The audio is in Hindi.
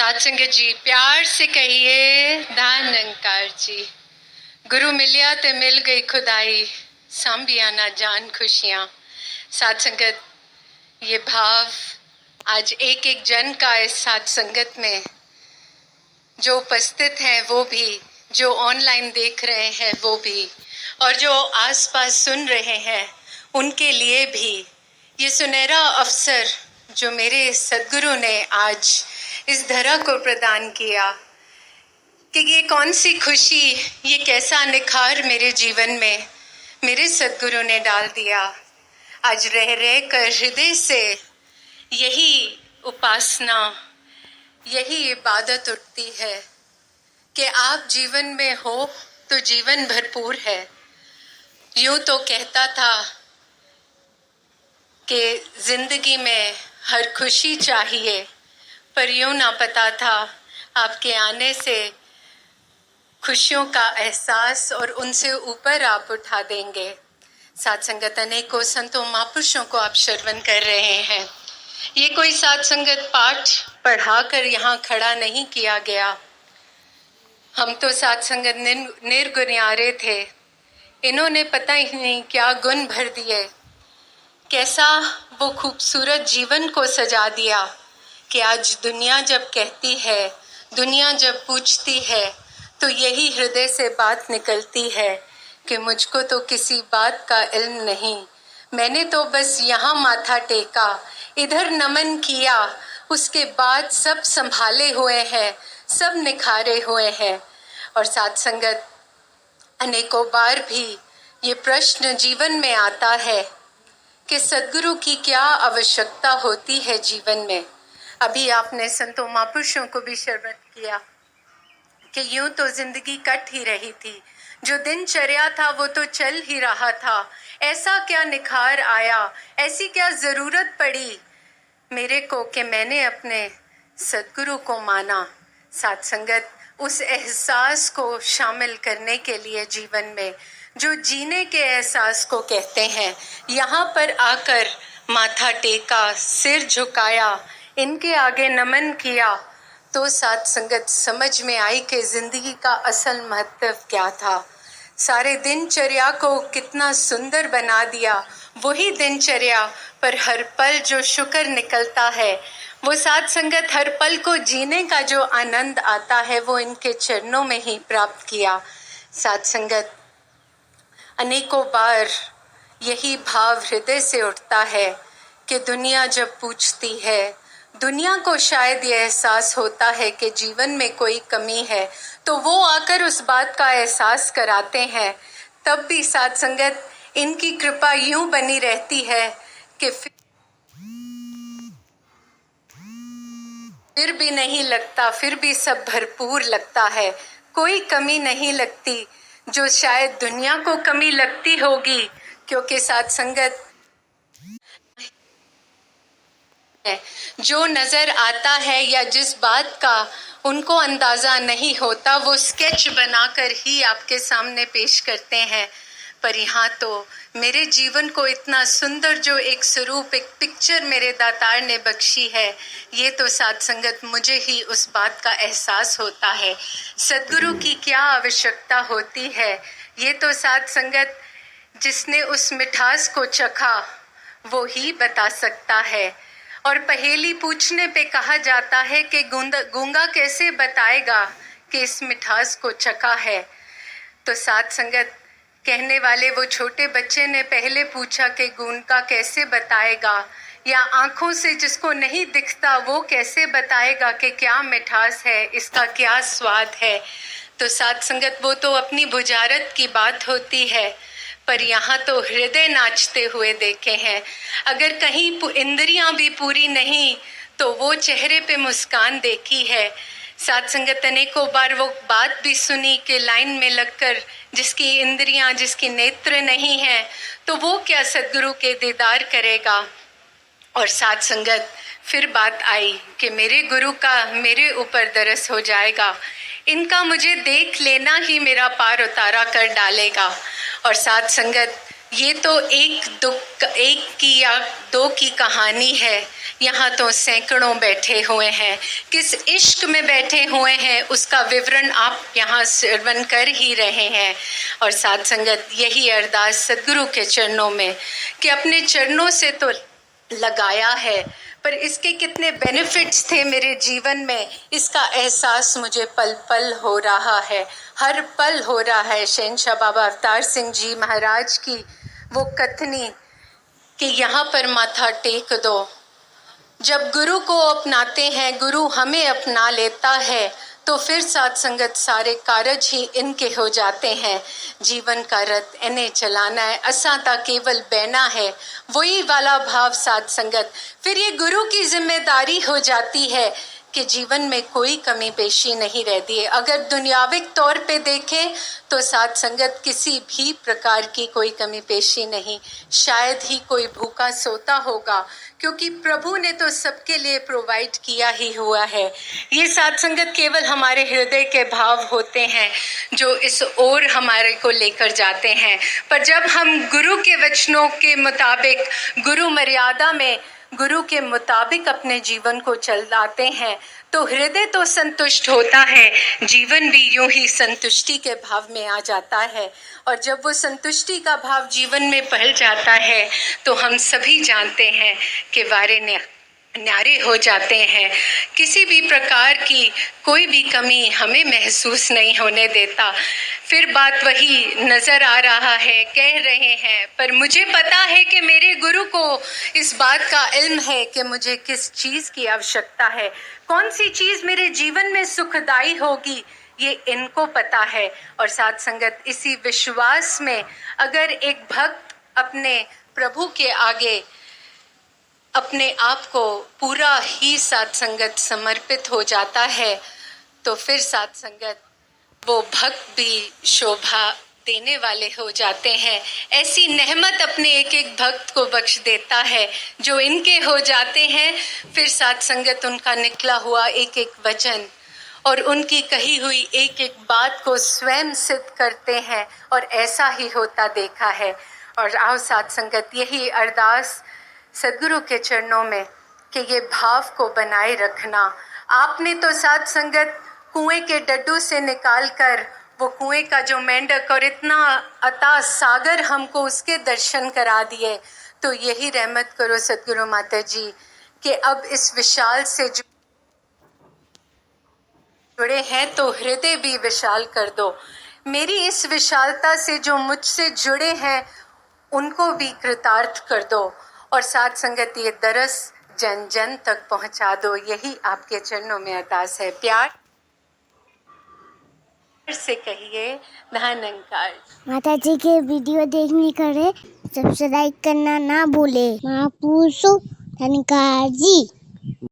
साध संगत जी, प्यार से कहिए दान निरंकार जी। गुरु मिलिया ते मिल गई खुदाई, सांभिया ना जान खुशियाँ। साध संगत, ये भाव आज एक एक जन का इस साध संगत में, जो उपस्थित हैं वो भी, जो ऑनलाइन देख रहे हैं वो भी, और जो आसपास सुन रहे हैं उनके लिए भी ये सुनहरा अवसर जो मेरे सद्गुरु ने आज इस धरा को प्रदान किया कि ये कौन सी खुशी, ये कैसा निखार मेरे जीवन में मेरे सद्गुरु ने डाल दिया। आज रह रह कर हृदय से यही उपासना, यही इबादत उठती है कि आप जीवन में हो तो जीवन भरपूर है। यूं तो कहता था कि जिंदगी में हर खुशी चाहिए, पर यूं ना पता था आपके आने से खुशियों का एहसास और उनसे ऊपर आप उठा देंगे। साध संगत, अनेकों संतों महापुरुषों को आप श्रवण कर रहे हैं। ये कोई साध संगत पाठ पढ़ाकर यहाँ खड़ा नहीं किया गया। हम तो साध संगत निर्गुण्यारे थे। इन्होंने पता ही नहीं क्या गुण भर दिए, कैसा वो खूबसूरत जीवन को सजा दिया कि आज दुनिया जब कहती है, दुनिया जब पूछती है, तो यही हृदय से बात निकलती है कि मुझको तो किसी बात का इल्म नहीं, मैंने तो बस यहाँ माथा टेका, इधर नमन किया, उसके बाद सब संभाले हुए हैं, सब निखारे हुए हैं। और साध संगत, अनेकों बार भी ये प्रश्न जीवन में आता है कि सद्गुरु की क्या आवश्यकता होती है जीवन में। अभी आपने संतों महापुरुषों को भी श्रवण किया कि यूं तो जिंदगी कट ही रही थी, जो दिनचर्या था वो तो चल ही रहा था। ऐसा क्या निखार आया, ऐसी क्या जरूरत पड़ी मेरे को कि मैंने अपने सद्गुरु को माना। साध संगत, उस एहसास को शामिल करने के लिए जीवन में, जो जीने के एहसास को कहते हैं, यहाँ पर आकर माथा टेका, सिर झुकाया, इनके आगे नमन किया, तो साध संगत समझ में आई कि जिंदगी का असल महत्व क्या था। सारे दिनचर्या को कितना सुंदर बना दिया। वही दिनचर्या पर हर पल जो शुक्र निकलता है, वो साध संगत हर पल को जीने का जो आनंद आता है, वो इनके चरणों में ही प्राप्त किया। साध संगत, अनेकों बार यही भाव हृदय से उठता है कि दुनिया जब पूछती है, दुनिया को शायद ये एहसास होता है कि जीवन में कोई कमी है, तो वो आकर उस बात का एहसास कराते हैं। तब भी साध संगत, इनकी कृपा यूं बनी रहती है कि फिर भी नहीं लगता, फिर भी सब भरपूर लगता है, कोई कमी नहीं लगती जो शायद दुनिया को कमी लगती होगी। क्योंकि साध संगत, जो नजर आता है या जिस बात का उनको अंदाजा नहीं होता, वो स्केच बनाकर ही आपके सामने पेश करते हैं। पर यहाँ तो मेरे जीवन को इतना सुंदर जो एक स्वरूप, एक पिक्चर मेरे दातार ने बख्शी है, ये तो साध संगत मुझे ही उस बात का एहसास होता है। सद्गुरु की क्या आवश्यकता होती है, ये तो साध संगत जिसने उस मिठास को चखा वो ही बता सकता है। और पहेली पूछने पे कहा जाता है कि गूंगा कैसे बताएगा कि इस मिठास को चखा है। तो साध संगत, कहने वाले वो छोटे बच्चे ने पहले पूछा कि गूंगा कैसे बताएगा, या आंखों से जिसको नहीं दिखता वो कैसे बताएगा कि क्या मिठास है, इसका क्या स्वाद है। तो साध संगत, वो तो अपनी बुझारत की बात होती है, पर यहाँ तो हृदय नाचते हुए देखे हैं। अगर कहीं इंद्रियां भी पूरी नहीं तो वो चेहरे पे मुस्कान देखी है। साध संगत, अनेकों बार वो बात भी सुनी कि लाइन में लगकर जिसकी इंद्रियां, जिसकी नेत्र नहीं है, तो वो क्या सद्गुरु के दीदार करेगा। और साध संगत, फिर बात आई कि मेरे गुरु का मेरे ऊपर दरस हो जाएगा, इनका मुझे देख लेना ही मेरा पार उतारा कर डालेगा। और साध संगत, ये तो एक की या दो की कहानी है, यहाँ तो सैकड़ों बैठे हुए हैं। किस इश्क में बैठे हुए हैं उसका विवरण आप यहाँ श्रवण कर ही रहे हैं। और साथ संगत यही अरदास सदगुरु के चरणों में कि अपने चरणों से तो लगाया है, पर इसके कितने बेनिफिट्स थे मेरे जीवन में, इसका एहसास मुझे पल पल हो रहा है, हर पल हो रहा है। शहंशाह बाबा अवतार सिंह जी महाराज की वो कथनी कि यहाँ पर माथा टेक दो। जब गुरु को अपनाते हैं, गुरु हमें अपना लेता है, तो फिर साथ संगत सारे कारज ही इनके हो जाते हैं। जीवन का रथ इन्हें चलाना है, असाता केवल बहना है, वही वाला भाव साथ संगत। फिर ये गुरु की जिम्मेदारी हो जाती है कि जीवन में कोई कमी पेशी नहीं रहती है। अगर दुनियाविक तौर पे देखें तो साथ संगत किसी भी प्रकार की कोई कमी पेशी नहीं, शायद ही कोई भूखा सोता होगा, क्योंकि प्रभु ने तो सबके लिए प्रोवाइड किया ही हुआ है। ये साथ संगत केवल हमारे हृदय के भाव होते हैं जो इस ओर हमारे को लेकर जाते हैं। पर जब हम गुरु के वचनों के मुताबिक, गुरु मर्यादा में, गुरु के मुताबिक अपने जीवन को चलाते हैं तो हृदय तो संतुष्ट होता है, जीवन भी यूं ही संतुष्टि के भाव में आ जाता है। और जब वो संतुष्टि का भाव जीवन में पहल जाता है तो हम सभी जानते हैं कि वारे ने न्यारे हो जाते हैं। किसी भी प्रकार की कोई भी कमी हमें महसूस नहीं होने देता। फिर बात वही नजर आ रहा है, कह रहे हैं, पर मुझे पता है कि मेरे गुरु को इस बात का इल्म है कि मुझे किस चीज की आवश्यकता है, कौन सी चीज मेरे जीवन में सुखदाई होगी, ये इनको पता है। और साथ संगत इसी विश्वास में अगर एक भक्त अपने प्रभु के आगे अपने आप को पूरा ही साथ संगत समर्पित हो जाता है तो फिर साथ संगत वो भक्त भी शोभा देने वाले हो जाते हैं। ऐसी नेहमत अपने एक एक भक्त को बख्श देता है जो इनके हो जाते हैं। फिर साथ संगत उनका निकला हुआ एक एक वचन और उनकी कही हुई एक एक बात को स्वयं सिद्ध करते हैं और ऐसा ही होता देखा है। और आओ साथ संगत यही अरदास सदगुरु के चरणों में कि ये भाव को बनाए रखना। आपने तो साथ संगत कुएं के डड्डू से निकाल कर वो कुएं का जो मेंढक और इतना अता सागर हमको उसके दर्शन करा दिए, तो यही रहमत करो सदगुरु माता जी कि अब इस विशाल से जुड़े हैं तो हृदय भी विशाल कर दो। मेरी इस विशालता से जो मुझसे जुड़े हैं उनको भी कृतार्थ कर दो और साथ संगत ये दरस जन जन तक पहुंचा दो। यही आपके चरणों में अरदास है। प्यार से कहिए धन्यकार। माता जी के वीडियो देखने करे सब्सक्राइब करना ना भूले। महापुरुषों धन्यकार जी।